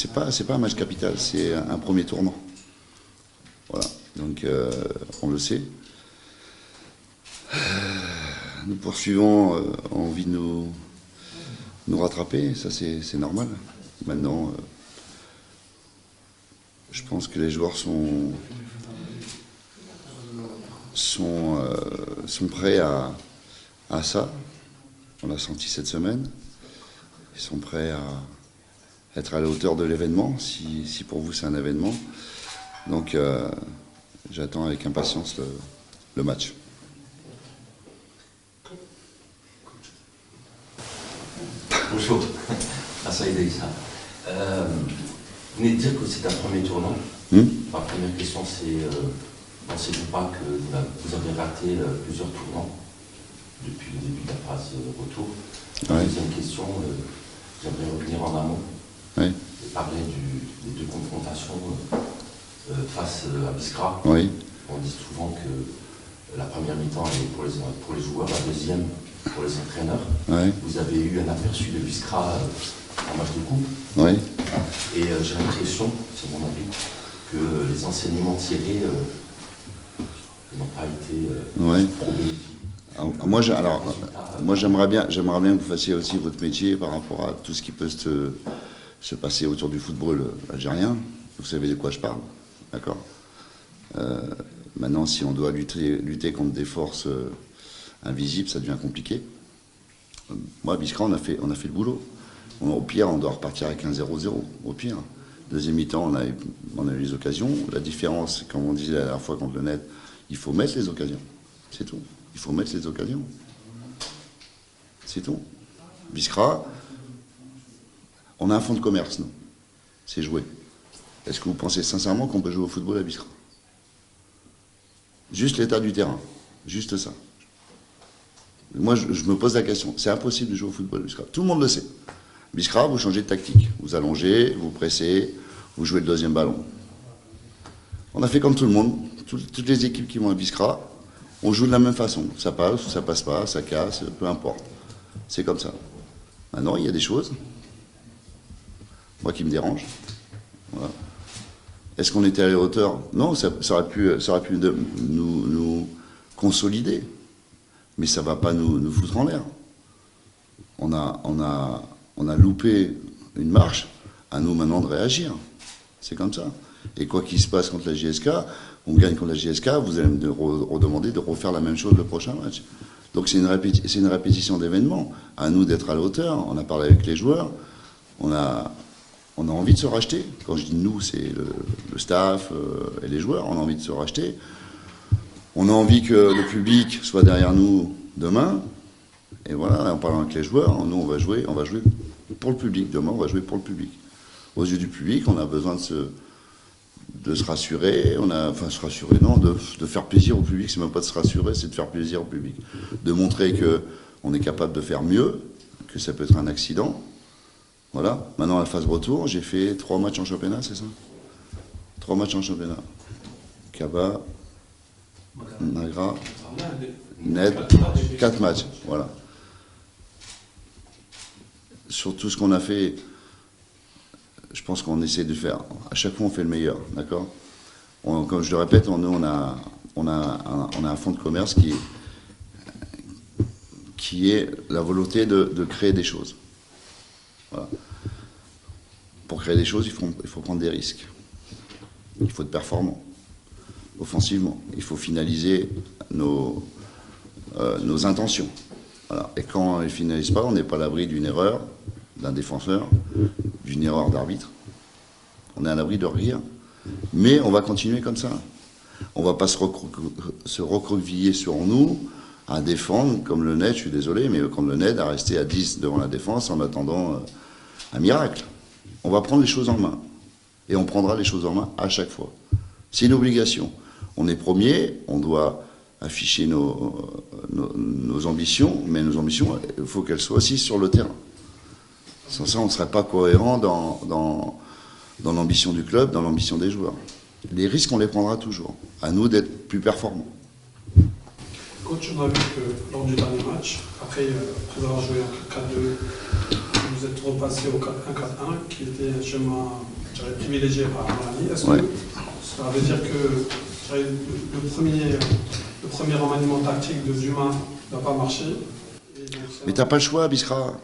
c'est pas un match capital, c'est un premier tournant. Voilà, donc on le sait. Nous poursuivons envie de nous rattraper, ça c'est normal. Maintenant, je pense que les joueurs sont prêts à ça. On l'a senti cette semaine. Ils sont prêts à être à la hauteur de l'événement, si pour vous c'est un événement. Donc j'attends avec impatience le match. Bonjour, Assaïd Aïssa. Vous venez de dire que c'est un premier tournant. Ma première question, c'est pensez-vous pas que vous avez raté plusieurs tournants depuis le début de la phase retour? Ouais. Deuxième question, j'aimerais revenir en amont et parler des deux confrontations face à Biskra. Oui. On dit souvent que la première mi-temps est pour les joueurs, la deuxième pour les entraîneurs. Ouais. Vous avez eu un aperçu de Biskra en match de coupe. Oui. Et j'ai l'impression, c'est mon avis, que les enseignements tirés n'ont pas été trop bénéfiques. Moi, j'aimerais bien que vous fassiez aussi votre métier par rapport à tout ce qui peut se passer autour du football algérien. Vous savez de quoi je parle, d'accord. Maintenant, si on doit lutter contre des forces invisibles, ça devient compliqué. Moi, à Biskra, on a fait le boulot. Au pire, on doit repartir avec un 0-0. Au pire. Deuxième mi-temps, on a eu les occasions. La différence, comme on disait la dernière fois contre le Net, il faut mettre les occasions. C'est tout. Il faut mettre les occasions. C'est tout. Biskra, on a un fonds de commerce, nous. C'est jouer. Est-ce que vous pensez sincèrement qu'on peut jouer au football à Biskra? Juste l'état du terrain. Juste ça. Moi, je me pose la question. C'est impossible de jouer au football à Biskra. Tout le monde le sait. Biskra, vous changez de tactique. Vous allongez, vous pressez, vous jouez le deuxième ballon. On a fait comme tout le monde. Toutes les équipes qui vont à Biskra, on joue de la même façon. Ça passe ou ça passe pas, ça casse, peu importe. C'est comme ça. Maintenant, il y a des choses, moi, qui me dérangent. Voilà. Est-ce qu'on était à la hauteur? Non, ça aurait pu nous consolider. Mais ça ne va pas nous foutre en l'air. On a loupé une marche, à nous maintenant de réagir. C'est comme ça. Et quoi qu'il se passe contre la JSK, on gagne contre la JSK, vous allez me redemander de refaire la même chose le prochain match. Donc c'est une répétition d'événements. À nous d'être à la hauteur. On a parlé avec les joueurs. On a envie de se racheter. Quand je dis nous, c'est le staff et les joueurs. On a envie de se racheter. On a envie que le public soit derrière nous demain. Et voilà, en parlant avec les joueurs, nous on va jouer pour le public. Demain, on va jouer pour le public. Aux yeux du public, on a besoin de se rassurer. Se rassurer, non, de faire plaisir au public. C'est même pas de se rassurer, c'est de faire plaisir au public. De montrer qu'on est capable de faire mieux, que ça peut être un accident. Voilà. Maintenant, à la phase retour, j'ai fait 3 matchs en championnat, c'est ça? 3 matchs en championnat. Kaba, Nagra, Ned, 4 matchs, voilà. Sur tout ce qu'on a fait, je pense qu'on essaie de faire. À chaque fois, on fait le meilleur, d'accord? Comme je le répète, on a un fonds de commerce qui est la volonté de créer des choses. Voilà. Pour créer des choses, il faut prendre des risques. Il faut être performant. Offensivement, il faut finaliser nos intentions. Voilà. Et quand on ne les finalise pas, on n'est pas à l'abri d'une erreur d'un défenseur, d'une erreur d'arbitre. On est à l'abri de rien. Mais on va continuer comme ça. On ne va pas se recroqueviller sur nous, à défendre, comme le Net, je suis désolé, mais comme le Net, à rester à 10 devant la défense en attendant un miracle. On va prendre les choses en main. Et on prendra les choses en main à chaque fois. C'est une obligation. On est premier, on doit afficher nos ambitions, mais nos ambitions, il faut qu'elles soient aussi sur le terrain. Sans ça, on ne serait pas cohérent dans l'ambition du club, dans l'ambition des joueurs. Les risques, on les prendra toujours. À nous d'être plus performants. Coach, on a vu que lors du dernier match, après avoir joué en 4-2, vous vous êtes repassé au 1-4-1, qui était un chemin privilégié par Marani. Est-ce que ça veut dire que le premier remaniement tactique de Zuma n'a pas marché? Mais t'as pas le choix, Biskra.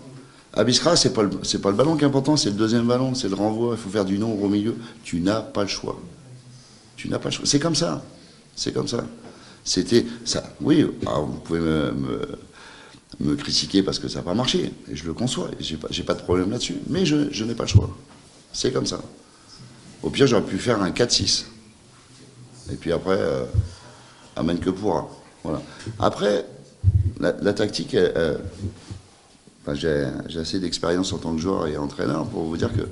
À Biskra, c'est pas le ballon qui est important, c'est le deuxième ballon, c'est le renvoi, il faut faire du nombre au milieu. Tu n'as pas le choix. Tu n'as pas le choix. C'est comme ça. C'est comme ça. C'était ça. Oui, alors vous pouvez me critiquer parce que ça n'a pas marché. Et je le conçois. J'ai pas de problème là-dessus. Mais je n'ai pas le choix. C'est comme ça. Au pire, j'aurais pu faire un 4-6. Et puis après, amène que pourra. Voilà. Après, la tactique, j'ai assez d'expérience en tant que joueur et entraîneur pour vous dire que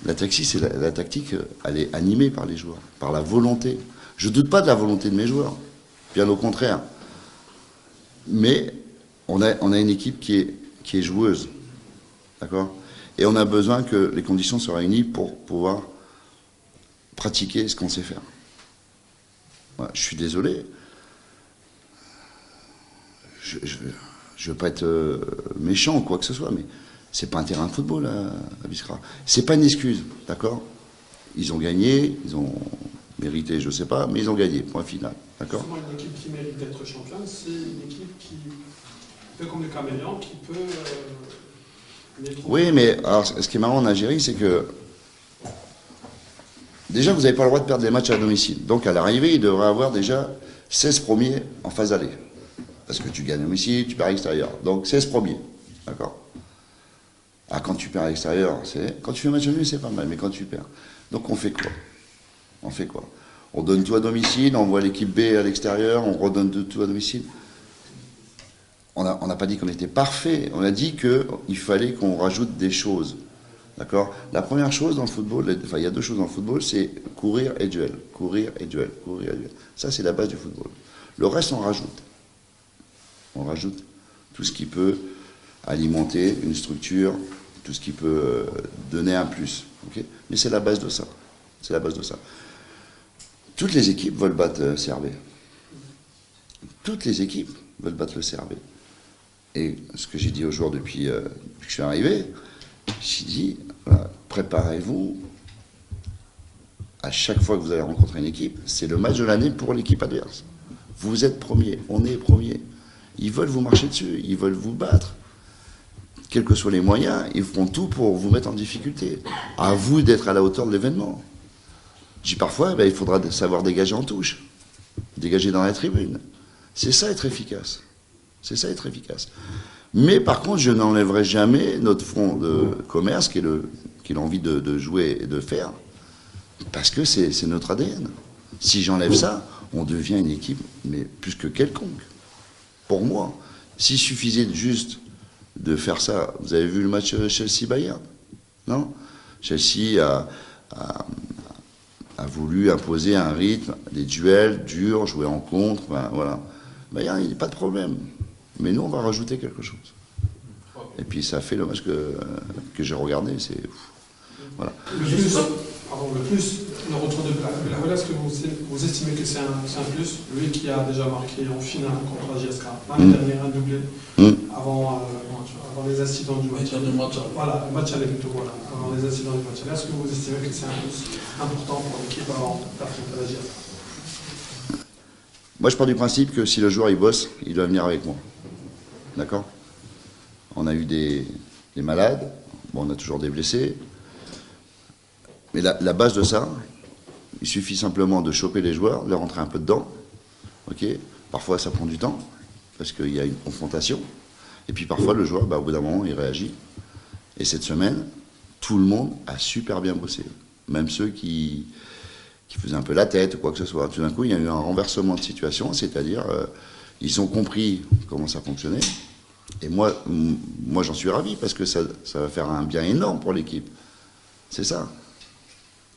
la tactique, elle est animée par les joueurs, par la volonté. Je ne doute pas de la volonté de mes joueurs, bien au contraire. Mais on a une équipe qui est joueuse, d'accord? Et on a besoin que les conditions soient réunies pour pouvoir pratiquer ce qu'on sait faire. Voilà, je suis désolé. Je ne veux pas être méchant ou quoi que ce soit, mais c'est pas un terrain de football à Biskra. C'est pas une excuse, d'accord? Ils ont gagné, ils ont mérité, je sais pas, mais ils ont gagné, point final, d'accord? Une équipe qui mérite d'être championne, c'est une équipe qui, un peu comme le caméléon, qui peut... Oui, mais alors, ce qui est marrant en Algérie, c'est que déjà, vous n'avez pas le droit de perdre les matchs à domicile. Donc, à l'arrivée, il devrait avoir déjà 16 premiers en phase aller. Parce que tu gagnes à domicile, tu perds à l'extérieur. Donc, 16 premiers. D'accord? Ah, quand tu perds à l'extérieur, quand tu fais match nul, c'est pas mal, mais quand tu perds. Donc, on fait quoi? On fait quoi? On donne tout à domicile, on envoie l'équipe B à l'extérieur, on redonne tout à domicile. On n'a pas dit qu'on était parfait, on a dit qu'il fallait qu'on rajoute des choses. D'accord? La première chose dans le football, enfin il y a deux choses dans le football, c'est courir et duel. Courir et duel, courir et duel. Ça c'est la base du football. Le reste on rajoute. On rajoute tout ce qui peut alimenter une structure, tout ce qui peut donner un plus. Okay? Mais c'est la base de ça. C'est la base de ça. Toutes les équipes veulent battre Servette. Toutes les équipes veulent battre le Servette. Et ce que j'ai dit aux joueurs depuis que je suis arrivé, j'ai dit, voilà, préparez-vous, à chaque fois que vous allez rencontrer une équipe, c'est le match de l'année pour l'équipe adverse. Vous êtes premier, on est premier. Ils veulent vous marcher dessus, ils veulent vous battre. Quels que soient les moyens, ils feront tout pour vous mettre en difficulté. À vous d'être à la hauteur de l'événement. Je dis parfois, il faudra savoir dégager en touche, dégager dans la tribune. C'est ça être efficace. C'est ça être efficace. Mais par contre, je n'enlèverai jamais notre front de commerce qui est l'envie de jouer et de faire, parce que c'est notre ADN. Si j'enlève ça, on devient une équipe, mais plus que quelconque. Pour moi, s'il suffisait juste de faire ça, vous avez vu le match Chelsea-Bayern, non? Chelsea a voulu imposer un rythme, des duels durs, jouer en contre, ben, voilà. Bayern, il n'y a pas de problème. Mais nous, on va rajouter quelque chose. Et puis, ça fait le match que j'ai regardé. C'est voilà. Le retour de Belhawela, est-ce que vous estimez que c'est un plus? Lui qui a déjà marqué en finale contre la JSK, l'année dernière, un doublé, avant les incidents du match. Voilà, le match allait plutôt, voilà, avant les incidents du match. Est-ce que vous estimez que c'est un plus important pour l'équipe avant d'affronter la JSK? Moi, je pars du principe que si le joueur il bosse, il doit venir avec moi. D'accord? On a eu des malades, bon, on a toujours des blessés. Mais la base de ça, il suffit simplement de choper les joueurs, de les rentrer un peu dedans. Okay? Parfois, ça prend du temps, parce qu'il y a une confrontation. Et puis parfois, le joueur, au bout d'un moment, il réagit. Et cette semaine, tout le monde a super bien bossé. Même ceux qui faisaient un peu la tête ou quoi que ce soit. Tout d'un coup, il y a eu un renversement de situation, c'est-à-dire, ils ont compris comment ça fonctionnait. Et moi j'en suis ravi, parce que ça va faire un bien énorme pour l'équipe. C'est ça.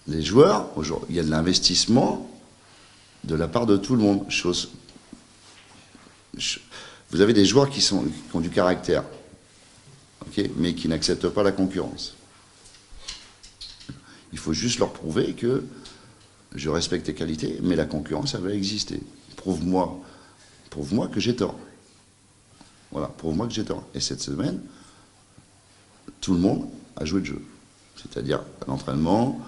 Les joueurs, il y a de l'investissement de la part de tout le monde. Vous avez des joueurs qui ont du caractère, okay, mais qui n'acceptent pas la concurrence. Il faut juste leur prouver que je respecte tes qualités, mais la concurrence, elle va exister. Prouve-moi que j'ai tort. Voilà, prouve-moi que j'ai tort. Et cette semaine, Tout le monde a joué le jeu. C'est-à-dire l'entraînement,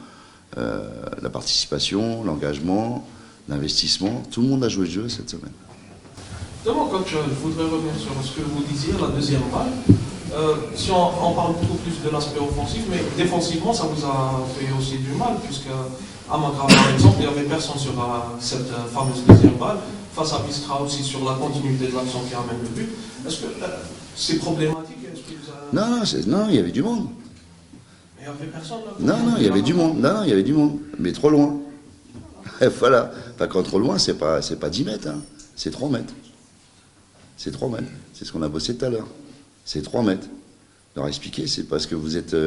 la participation, l'engagement, l'investissement. Tout le monde a joué le jeu cette semaine. Justement, coach, je voudrais revenir sur ce que vous disiez, la deuxième balle. Si on parle beaucoup plus de l'aspect offensif, mais défensivement, ça vous a fait aussi du mal, puisque à Magra, par exemple, il n'y avait personne sur cette fameuse deuxième balle. Face à Biskra aussi, sur la continuité de l'action qui amène le but. Est-ce que c'est problématique? Non, il y avait du monde. Mais il n'y avait personne là? Non, il y avait du monde. Non, il y avait du monde. Mais trop loin. Voilà. Enfin, quand trop loin, c'est pas 10 mètres. Hein. C'est 3 mètres. C'est 3 mètres. C'est ce qu'on a bossé tout à l'heure. C'est 3 mètres. Leur expliquer, c'est parce que vous êtes.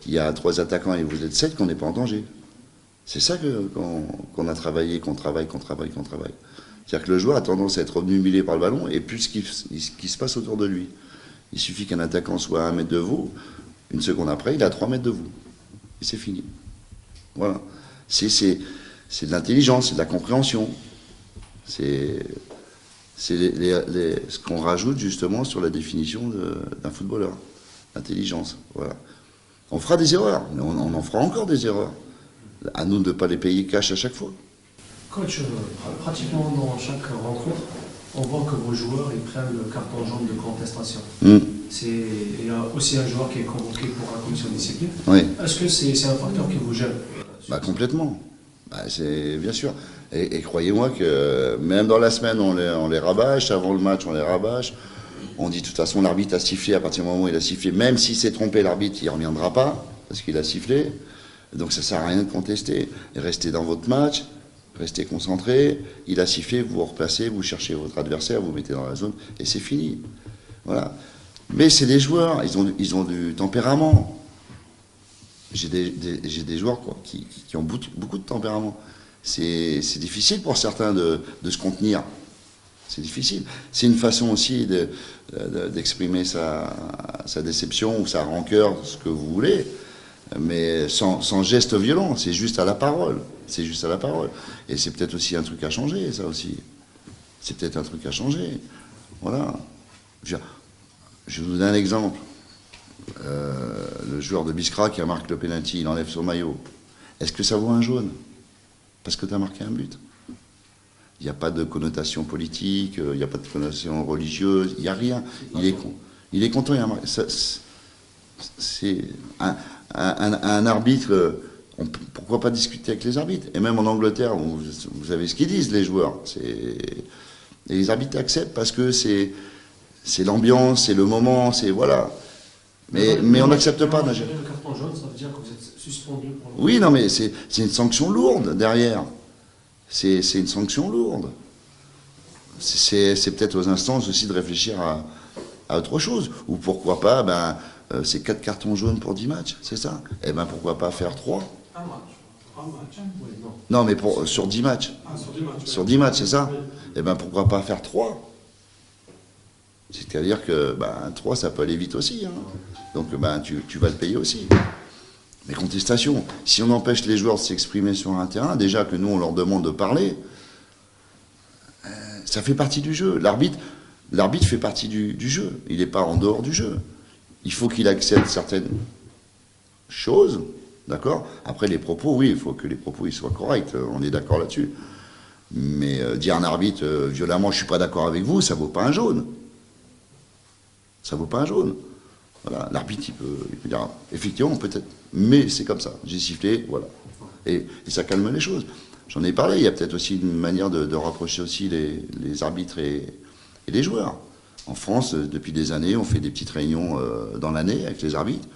Il y a 3 attaquants et vous êtes 7 qu'on n'est pas en danger. C'est ça qu'on a travaillé, qu'on travaille. C'est-à-dire que le joueur a tendance à être obnubilé par le ballon et plus ce qui se passe autour de lui. Il suffit qu'un attaquant soit à 1 mètre de vous, une seconde après, il est à 3 mètres de vous. Et c'est fini. Voilà. C'est de l'intelligence, c'est de la compréhension. C'est ce qu'on rajoute justement sur la définition d'un footballeur. L'intelligence. Voilà. On fera des erreurs, mais on en fera encore des erreurs. À nous de ne pas les payer cash à chaque fois. Coach, pratiquement dans chaque rencontre, on voit que vos joueurs ils prennent le carton jaune de contestation. Il y a aussi un joueur qui est convoqué pour la commission de discipline. Oui. Est-ce que c'est un facteur qui vous gêne? Complètement. C'est bien sûr. Et croyez-moi que même dans la semaine, on les rabâche. Avant le match, on les rabâche. On dit de toute façon, l'arbitre a sifflé. À partir du moment où il a sifflé, même s'il s'est trompé, l'arbitre, il ne reviendra pas parce qu'il a sifflé. Donc ça ne sert à rien de contester. Restez dans votre match. Restez concentré, il a sifflé, vous vous replacez, vous cherchez votre adversaire, vous mettez dans la zone, et c'est fini. Voilà. Mais c'est des joueurs, ils ont du tempérament. J'ai des joueurs qui ont beaucoup de tempérament. C'est difficile pour certains de se contenir. C'est difficile. C'est une façon aussi d'exprimer sa déception ou sa rancœur, ce que vous voulez, mais sans geste violent, c'est juste à la parole. C'est juste à la parole. Et c'est peut-être aussi un truc à changer, ça aussi. C'est peut-être un truc à changer. Voilà. Je vous donne un exemple. Le joueur de Biskra qui a marqué le pénalty, il enlève son maillot. Est-ce que ça vaut un jaune? Parce que tu as marqué un but. Il n'y a pas de connotation politique, il n'y a pas de connotation religieuse, il n'y a rien. Il est content. C'est un arbitre... pourquoi pas discuter avec les arbitres? Et même en Angleterre, vous savez ce qu'ils disent, les joueurs. Et les arbitres acceptent parce que c'est l'ambiance, c'est le moment, c'est... Voilà. Mais on n'accepte pas. Le carton jaune, ça veut dire que vous êtes suspendu. Oui, non, mais c'est une sanction lourde derrière. C'est une sanction lourde. C'est peut-être aux instances aussi de réfléchir à autre chose. Ou pourquoi pas, c'est 4 cartons jaunes pour 10 matchs, c'est ça? Eh bien, pourquoi pas faire 3? Un match. Oui, non, mais sur 10 matchs. sur 10 matchs. Sur 10 matchs, c'est ça? Oui. Eh bien, pourquoi pas faire 3? C'est-à-dire que 3, ça peut aller vite aussi. Hein. Donc, tu vas le payer aussi. Les contestations. Si on empêche les joueurs de s'exprimer sur un terrain, déjà que nous, on leur demande de parler, ça fait partie du jeu. L'arbitre fait partie du jeu. Il n'est pas en dehors du jeu. Il faut qu'il accepte certaines choses, d'accord? Après, les propos, oui, il faut que les propos ils soient corrects. On est d'accord là-dessus. Mais dire à un arbitre violemment, je ne suis pas d'accord avec vous, ça ne vaut pas un jaune. Ça ne vaut pas un jaune. Voilà, l'arbitre, il peut dire, effectivement, peut-être, mais c'est comme ça. J'ai sifflé, voilà. Et ça calme les choses. J'en ai parlé, il y a peut-être aussi une manière de rapprocher aussi les arbitres et les joueurs. En France, depuis des années, on fait des petites réunions dans l'année avec les arbitres.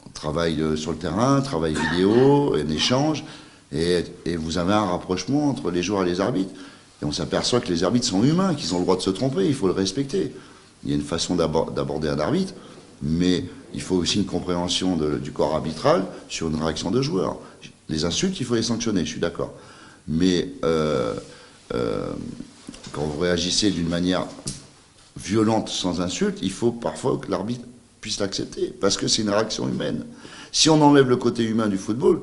On travaille sur le terrain, travail vidéo, un échange, et vous avez un rapprochement entre les joueurs et les arbitres. Et on s'aperçoit que les arbitres sont humains, qu'ils ont le droit de se tromper, il faut le respecter. Il y a une façon d'aborder un arbitre, mais il faut aussi une compréhension du corps arbitral sur une réaction de joueur. Les insultes, il faut les sanctionner, je suis d'accord. Mais quand vous réagissez d'une manière violente sans insulte, il faut parfois que l'arbitre puisse l'accepter, parce que c'est une réaction humaine. Si on enlève le côté humain du football,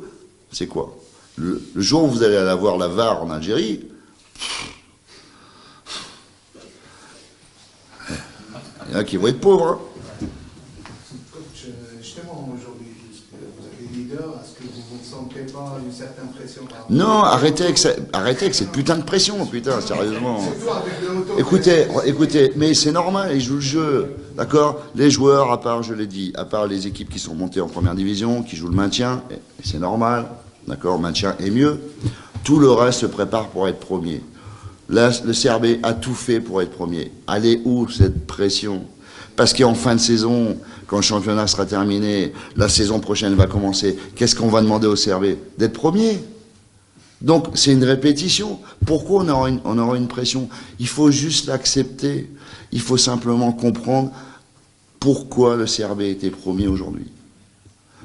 c'est quoi? Le jour où vous allez aller voir la VAR en Algérie, il y en a qui vont être pauvres. Hein. Coach, ressentez pas une certaine pression par rapport Non, arrêtez avec cette putain de pression, putain, sérieusement. Écoutez, mais c'est normal, ils jouent le jeu, d'accord? Les joueurs, à part, je l'ai dit, à part les équipes qui sont montées en première division, qui jouent le maintien, c'est normal, d'accord? Maintien est mieux. Tout le reste se prépare pour être premier. Là, le CRB a tout fait pour être premier. Allez où cette pression? Parce qu'en fin de saison, quand le championnat sera terminé, la saison prochaine va commencer, qu'est-ce qu'on va demander au CRB? D'être premier. Donc, c'est une répétition. Pourquoi on aura une pression? Il faut juste l'accepter. Il faut simplement comprendre pourquoi le CRB a été premier aujourd'hui.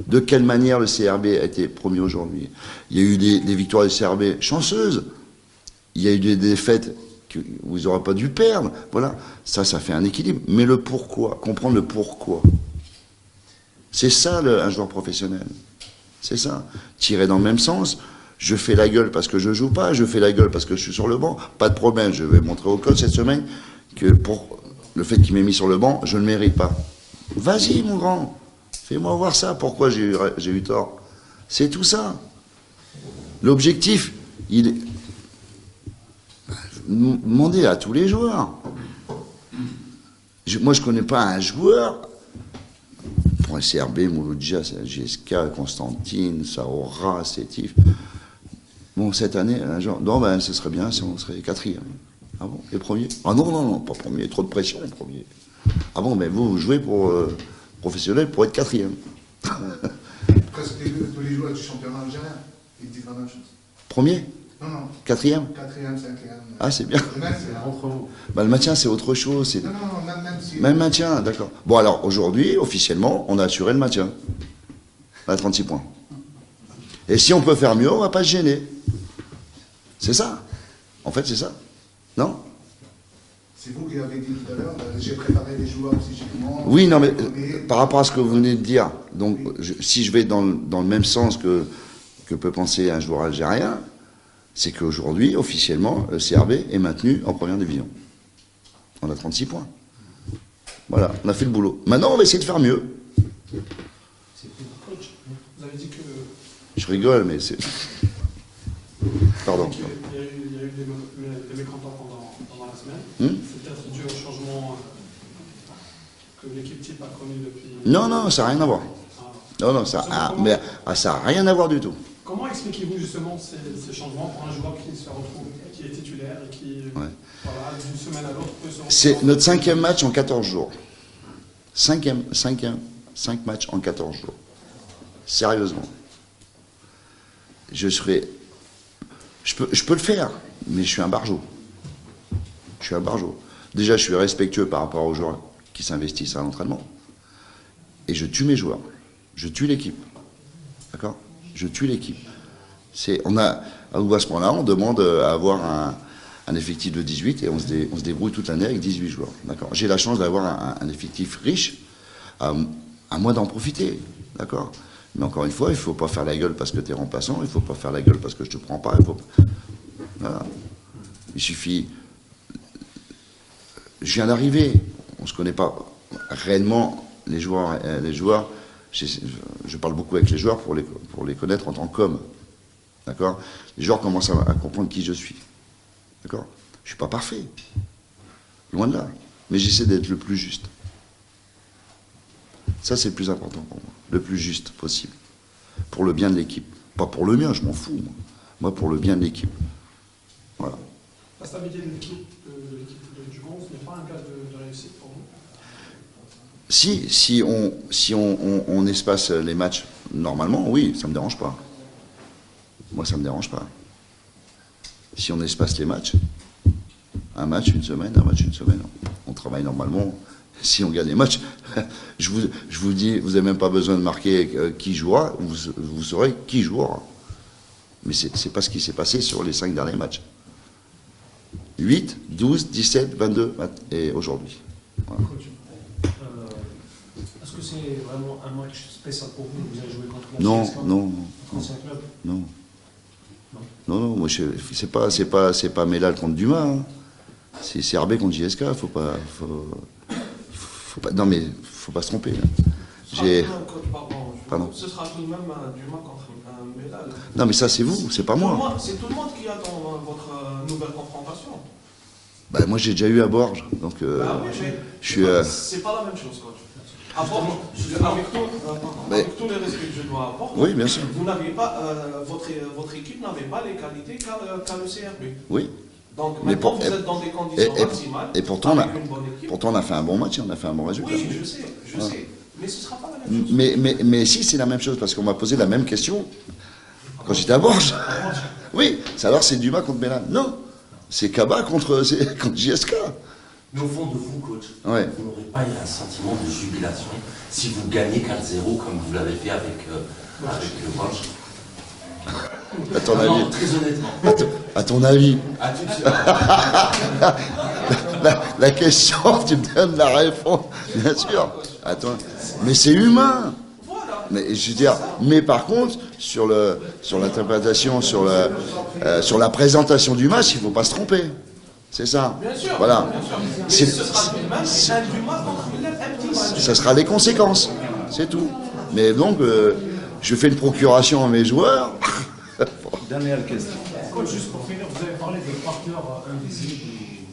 De quelle manière le CRB a été premier aujourd'hui. Il y a eu des victoires du CRB chanceuses. Il y a eu des défaites où ils n'auraient pas dû perdre. Voilà, ça fait un équilibre. Mais le pourquoi, comprendre le pourquoi. C'est ça un joueur professionnel. C'est ça. Tirer dans le même sens. Je fais la gueule parce que je joue pas, je fais la gueule parce que je suis sur le banc. Pas de problème, je vais montrer au coach cette semaine que pour le fait qu'il m'ait mis sur le banc, je ne le mérite pas. Vas-y mon grand, fais-moi voir ça, pourquoi j'ai eu tort. C'est tout ça. L'objectif, il est... Demandez à tous les joueurs. Moi, je ne connais pas un joueur. Pour un CRB, Mouloudja, GSK, Constantine, Saora, Sétif. Bon, cette année, un genre, non, ben, ce serait bien si on serait quatrième. Ah bon, les premiers? Ah non, pas premier, trop de pression, les premiers. Ah bon, mais vous jouez pour professionnel pour être quatrième. Presque tous les joueurs du championnat algérien, ils disent la même chose. Premier? Non. Quatrième? Quatrième, cinquième. Ah, c'est bien. Entre vous. Bah, le maintien, c'est autre chose. Non, même si... Même maintien, d'accord. Bon, alors, aujourd'hui, officiellement, on a assuré le maintien. À 36 points. Et si on peut faire mieux, on ne va pas se gêner. C'est ça. En fait, c'est ça. Non? C'est vous qui avez dit tout à l'heure, j'ai préparé les joueurs psychiquement. Oui, non, mais par rapport à ce que vous venez de dire, donc, si je vais dans le même sens que peut penser un joueur algérien, c'est qu'aujourd'hui, officiellement, le CRB est maintenu en première division. On a 36 points. Voilà, on a fait le boulot. Maintenant, on va essayer de faire mieux. Coach, vous avez dit que... Je rigole, mais c'est... Pardon. Il y a eu des mécontents pendant la semaine. C'est peut-être dû au changement que l'équipe type a connu depuis... Non, ça n'a rien à voir. Non, ça n'a rien à voir du tout. Comment expliquez-vous justement ces changements pour un joueur qui se retrouve, qui est titulaire et qui, voilà, d'une semaine à l'autre peut se retrouver... C'est notre 5e match en 14 jours. 5 matchs en 14 jours. Sérieusement. Je peux le faire, mais je suis un barjot. Déjà, je suis respectueux par rapport aux joueurs qui s'investissent à l'entraînement. Et je tue mes joueurs. Je tue l'équipe. D'accord? Je tue l'équipe. À ce moment-là, on demande à avoir un effectif de 18 et on se débrouille toute l'année avec 18 joueurs. D'accord? J'ai la chance d'avoir un effectif riche, à moi d'en profiter. D'accord? Mais encore une fois, il ne faut pas faire la gueule parce que tu es remplaçant, il ne faut pas faire la gueule parce que je ne te prends pas. Voilà. Il suffit... Je viens d'arriver, on ne se connaît pas réellement, les joueurs. Je parle beaucoup avec les joueurs pour les connaître en tant qu'hommes. D'accord? Les joueurs commencent à comprendre qui je suis. D'accord? Je ne suis pas parfait. Loin de là. Mais j'essaie d'être le plus juste. Ça, c'est le plus important pour moi. Le plus juste possible. Pour le bien de l'équipe. Pas pour le mien, je m'en fous. Moi, pour le bien de l'équipe. Voilà. La stabilité de l'équipe du 11 n'est pas un cas de réussite pour vous? Si on espace les matchs normalement, oui, ça ne me dérange pas. Moi, ça ne me dérange pas. Si on espace les matchs, un match, une semaine, on travaille normalement. Si on gagne les matchs, je vous dis, vous n'avez même pas besoin de marquer qui jouera, vous saurez qui jouera. Mais ce n'est pas ce qui s'est passé sur les 5 derniers matchs. 8, 12, 17, 22 et aujourd'hui. Voilà. Est-ce que c'est vraiment un match spécial pour vous? Vous avez joué contre la Non. Ancien club? Non, moi c'est pas Melal contre Dumas. Hein. C'est CRB contre JSK. Faut pas. Non mais faut pas se tromper. Hein. Pardon. Ce sera tout de même Dumas contre Belal. Non, mais ça, c'est vous, c'est pas moi. C'est tout le monde qui attend votre nouvelle confrontation. Bah, moi, j'ai déjà eu à Borges, donc Bah oui, mais je suis... c'est pas la même chose, coach. Avec tout le respect que je dois apporter, Oui, bien sûr. vous n'avez pas, votre équipe n'avait pas les qualités qu'a le CRB. Oui. Donc Mais maintenant, pour- vous êtes dans des conditions maximales. Et pourtant, avec une bonne équipe. on a fait un bon match et on a fait un bon résultat. Oui, je sais. Mais ce ne sera pas la même chose. Mais si, c'est la même chose, parce qu'on m'a posé la même question quand j'étais à Borges. Oui, alors c'est Dumas contre Belal. Non, c'est Kaba contre JSK. Mais au fond de vous, coach, Ouais. vous n'aurez pas un sentiment de jubilation si vous gagnez 4-0 comme vous l'avez fait avec Borges? À ton avis. Non, très honnêtement. À ton avis. Ah, tu sais. La question, tu me donnes la réponse, bien sûr. Attends, mais c'est humain. Mais je veux dire, mais par contre, sur l'interprétation, sur la présentation du match, il ne faut pas se tromper. C'est ça. Bien sûr. Voilà. Bien sûr. Mais ce sera tout de même un Dumas contre Belal, un petit match. Ça sera les conséquences. C'est tout. Mais donc, je fais une procuration à mes joueurs. Dernière question. Coach, juste pour finir, vous avez parlé des partenaires invisibles.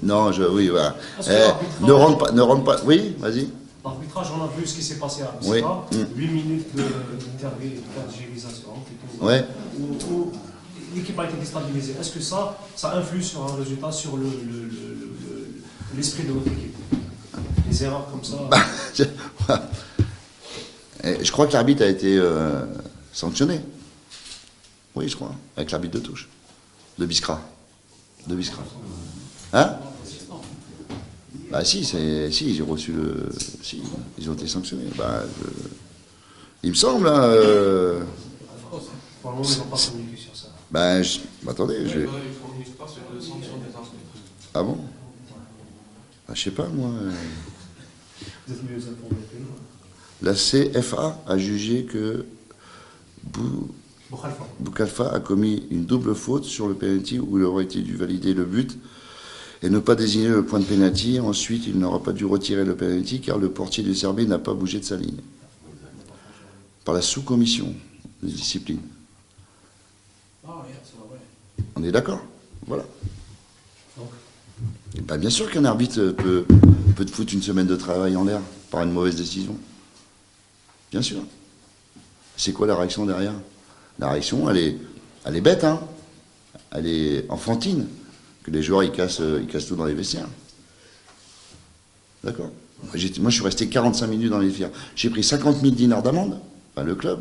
Non, oui, voilà. Parce que Ne rentre pas. Oui, vas-y. L'arbitrage, on a vu ce qui s'est passé à Oui. Biska, 8 minutes d'intergérisation. Ouais. Où l'équipe a été déstabilisée. Est-ce que ça influe sur un résultat, sur l'esprit de votre équipe? Les erreurs comme ça. Je crois que l'arbitre a été sanctionné. Oui, je crois, avec l'arbitre de touche. De Biskra. Hein? Bah si, j'ai reçu le... Si, ils ont été sanctionnés. Bah, il me semble, hein, Pour le moment, ils n'ont pas communiqué sur ça. Ben, attendez, je vais... Ils ne communiquent pas sur les sanctions des arbitres. Ah bon? Bah, je sais pas, moi. Vous êtes mieux informés que nous. La CFA a jugé que Boukalfa a commis une double faute sur le penalty où il aurait été dû valider le but et ne pas désigner le point de penalty. Ensuite, il n'aura pas dû retirer le penalty car le portier du Serbie n'a pas bougé de sa ligne. Par la sous-commission de discipline. On est d'accord? Voilà. Et ben, bien sûr qu'un arbitre peut te foutre une semaine de travail en l'air par une mauvaise décision. Bien sûr. C'est quoi la réaction derrière? La réaction, elle est bête, hein. Elle est enfantine. Que les joueurs, ils cassent tout dans les vestiaires. D'accord. Moi, je suis resté 45 minutes dans les vestiaires. J'ai pris 50 000 dinars d'amende, enfin, le club,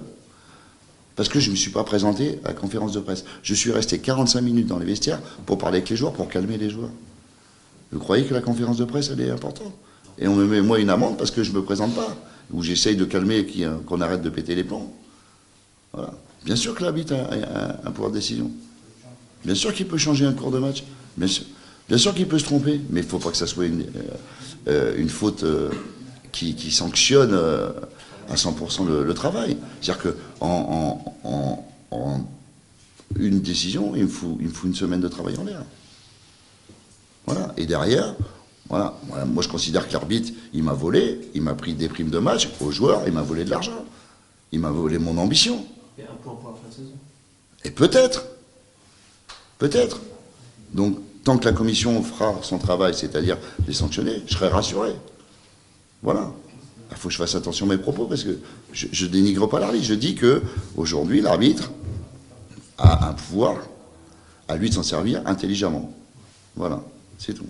parce que je ne me suis pas présenté à la conférence de presse. Je suis resté 45 minutes dans les vestiaires pour parler avec les joueurs, pour calmer les joueurs. Vous croyez que la conférence de presse, elle est importante? Et on me met, moi, une amende parce que je ne me présente pas, ou j'essaye de calmer qu'on arrête de péter les plombs. Voilà. Bien sûr que l'arbitre a un pouvoir de décision. Bien sûr qu'il peut changer un cours de match. Bien sûr qu'il peut se tromper, mais il ne faut pas que ça soit une faute qui sanctionne à 100% le travail. C'est-à-dire qu'en une décision, il me faut une semaine de travail en l'air. Voilà. Et derrière, voilà, moi je considère que l'arbitre, il m'a volé, il m'a pris des primes de match aux joueurs, il m'a volé de l'argent. Il m'a volé mon ambition. Et un point pour la fin de saison. Et peut-être. Peut-être. Donc, tant que la commission fera son travail, c'est-à-dire les sanctionner, je serai rassuré. Voilà. Il faut que je fasse attention à mes propos, parce que je dénigre pas l'arbitre. Je dis qu'aujourd'hui, l'arbitre a un pouvoir, à lui de s'en servir intelligemment. Voilà, c'est tout.